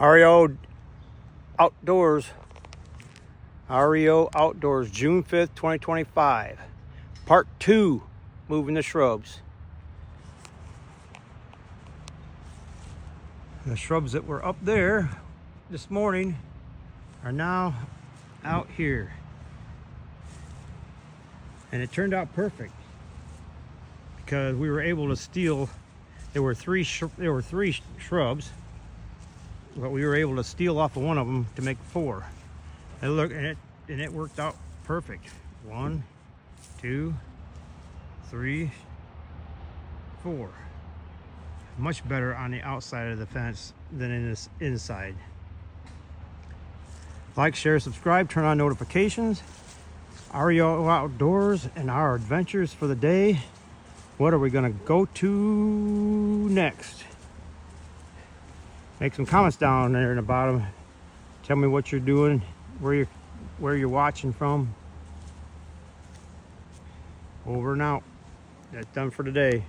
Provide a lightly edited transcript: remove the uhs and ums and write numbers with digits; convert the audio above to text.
REO-Outdoors, REO-Outdoors, June 5th, 2025. Part 2, moving the shrubs. The shrubs that were up there this morning are now out here. And it turned out perfect because we were able to steal. There were three shrubs, but we were able to steal off of one of them to make 4. And it worked out perfect. 1, 2, 3, 4. Much better on the outside of the fence than in this inside. Like, share, subscribe, turn on notifications. REO Outdoors and our adventures for the day. What are we gonna go to next? Make some comments down there in the bottom. Tell me what you're doing, where you're watching from. Over and out. That's done for today.